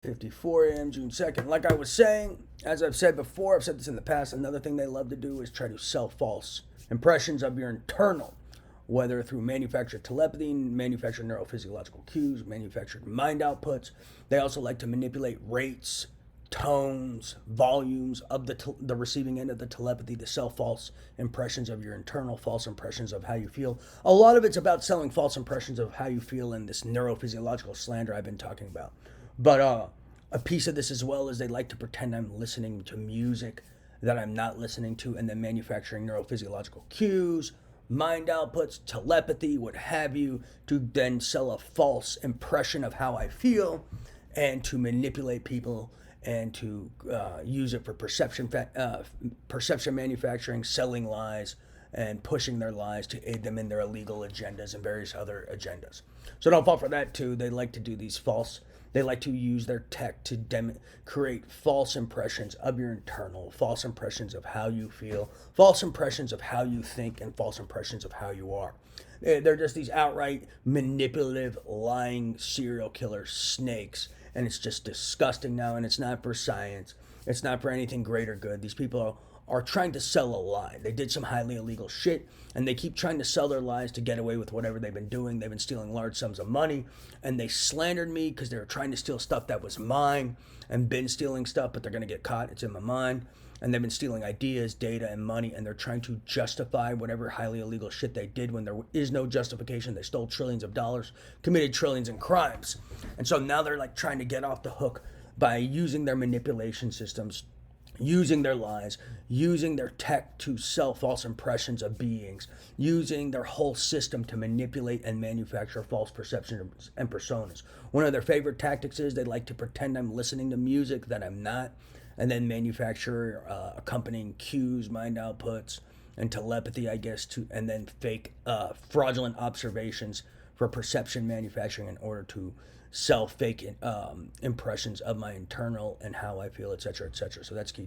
8:54 a.m. June 2nd. Like I was saying, as I've said before, I've said this in the past, another thing they love to do is try to sell false impressions of your internal, whether through manufactured telepathy, manufactured neurophysiological cues, manufactured mind outputs. They also like to manipulate rates, tones, volumes of the receiving end of the telepathy to sell false impressions of your internal, false impressions of how you feel. A lot of it's about selling false impressions of how you feel in this neurophysiological slander I've been talking about. But a piece of this as well is they like to pretend I'm listening to music that I'm not listening to, and then manufacturing neurophysiological cues, mind outputs, telepathy, what have you, to then sell a false impression of how I feel and to manipulate people and to use it for perception manufacturing, selling lies, and pushing their lies to aid them in their illegal agendas and various other agendas. So don't fall for that too. They like to do these false. They like to use their tech to create false impressions of your internal, false impressions of how you feel, false impressions of how you think, and false impressions of how you are. They're just these outright manipulative, lying serial killer snakes. And it's just disgusting now, and it's not for science. It's not for anything great or good. These people are trying to sell a lie. They did some highly illegal shit, and they keep trying to sell their lies to get away with whatever they've been doing. They've been stealing large sums of money, and they slandered me because they were trying to steal stuff that was mine, and been stealing stuff, but they're going to get caught. It's in my mind. And they've been stealing ideas, data, and money, and they're trying to justify whatever highly illegal shit they did when there is no justification. They stole trillions of dollars, committed trillions in crimes. And so now they're like trying to get off the hook by using their manipulation systems, using their lies, using their tech to sell false impressions of beings, using their whole system to manipulate and manufacture false perceptions and personas. One of their favorite tactics is they like to pretend I'm listening to music that I'm not, and then manufacture accompanying cues, mind outputs, and telepathy, I guess, and then fake fraudulent observations for perception manufacturing in order to sell fake impressions of my internal and how I feel, etc., etc. So that's key.